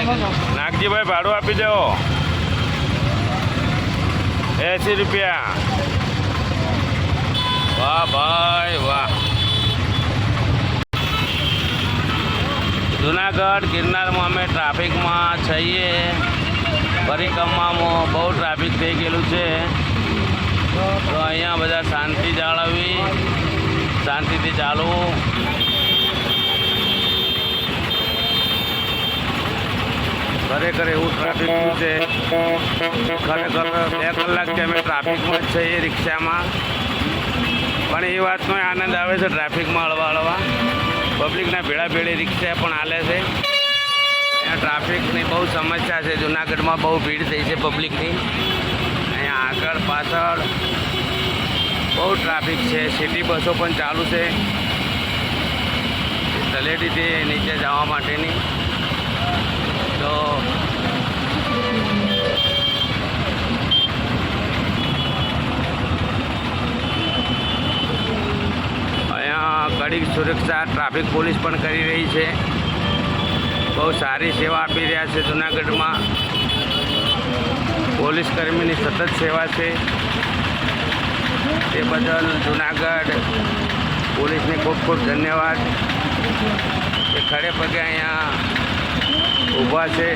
નાગજીભાઈ ભાડું આપી દો 80 રૂપિયા. વાહ ભાઈ વાહ. જુનાગઢ ગિરનારમાં અમે ટ્રાફિકમાં છીએ. પરિક્રમામાં બહુ ટ્રાફિક થઈ ગયેલું છે, તો અહીંયા બધા શાંતિ જાળવવી, શાંતિથી ચાલવું. ખરેખર એવું ટ્રાફિક છે. ખરેખર 2 કલાકથી અમે ટ્રાફિકમાં જ છીએ રિક્ષામાં, પણ એ વાતનો આનંદ આવે છે ટ્રાફિકમાં હળવા પબ્લિકના ભેળાભેળી રિક્ષા પણ હાલે છે. અહીંયા ટ્રાફિકની બહુ સમસ્યા છે. જુનાગઢમાં બહુ ભીડ થઈ છે પબ્લિકની. અહીંયા આગળ પાછળ બહુ ટ્રાફિક છે. સિટી બસો પણ ચાલુ છે તલેટીથી નીચે જવા માટેની. તો અહીંયા કડી સુરક્ષા ટ્રાફિક પોલીસ પણ કરી રહી છે. બહુ સારી સેવા આપી રહ્યા છે. જુનાગઢમાં પોલીસ કર્મીની સતત સેવા છે. તે બદલ જુનાગઢ પોલીસને ખૂબ ખૂબ ધન્યવાદ. એ ખડે પગે અહીંયા ઊભા છે.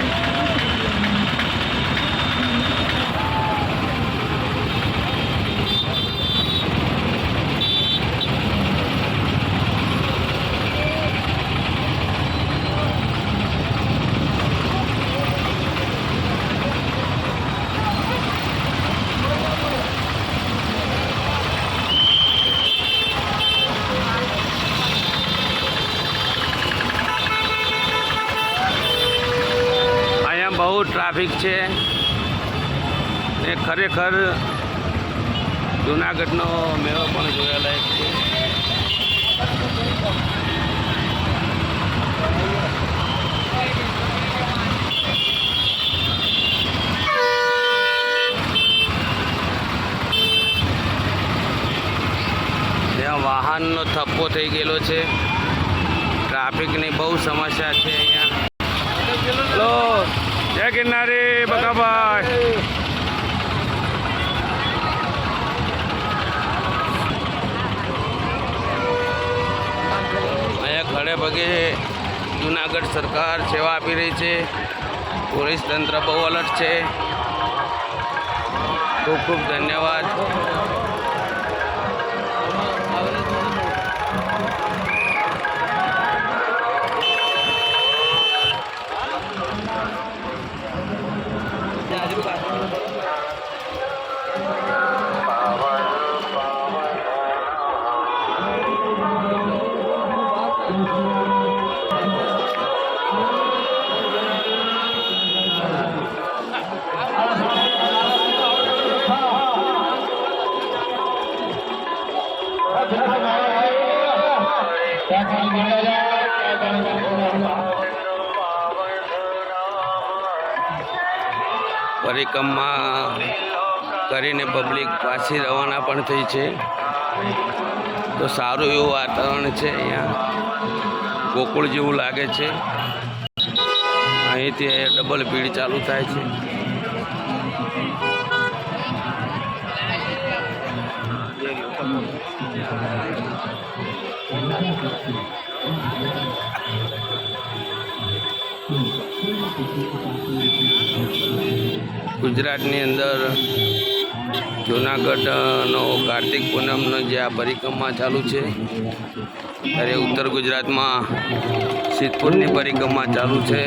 બહુ ટ્રાફિક છે. એ ખરેખર જુનાગઢનો મેળો પણ જોવાલાયક છે. ત્યાં વાહનનો થપ્પો થઈ ગયેલો છે. ટ્રાફિકની બહુ સમસ્યા છે અહીંયા. લો જય ગિરનારી બકાભાઈ. અહીંયા ખડે પગે જુનાગઢ સરકાર સેવા આપી રહી છે. પોલીસ તંત્ર બહુ અલર્ટ છે. ખૂબ ખૂબ ધન્યવાદ. પરિક્રમા કરીને પબ્લિક પાછી રવાના પણ થઈ છે. તો સારું એવું વાતાવરણ છે. અહીંયા ગોકુળ જેવું લાગે છે. અહીંથી ડબલ ભીડ ચાલુ થાય છે. ગુજરાતની અંદર જૂનાગઢનો કાર્તિક પૂનમનો જે આ પરિક્રમા ચાલુ છે, ત્યારે ઉત્તર ગુજરાતમાં સિદ્ધપુરની પરિક્રમા ચાલુ છે.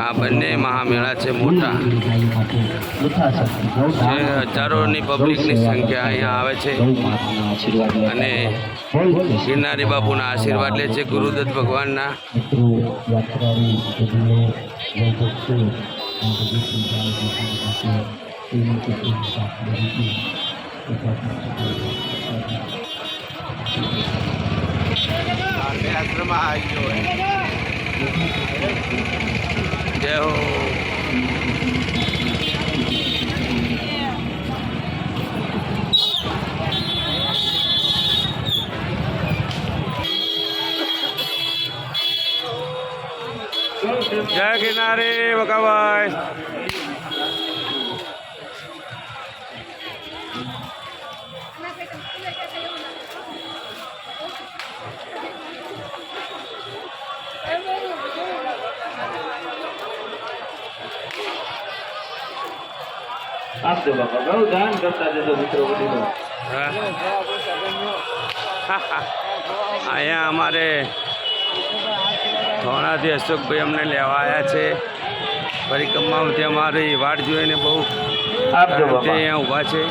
આ બંને મહામેળા છે મોટા, જે હજારોની પબ્લિકની સંખ્યા અહીંયા આવે છે અને ગિરનારી બાપુના આશીર્વાદ લે છે, ગુરુદત્ત ભગવાનના. જય હો. જય ના રે વકાભાઈ. આપજો બાપા, ઘણું દાન કરતા જજો મિત્રો બધીનો. અહીંયા અમારે થોણાથી અશોકભાઈ અમને લેવા આવ્યા છે. પરિક્રમામાંથી અમારી વાટ જોઈને બહુ આપજો બાપા. અહીંયા ઊભા છે.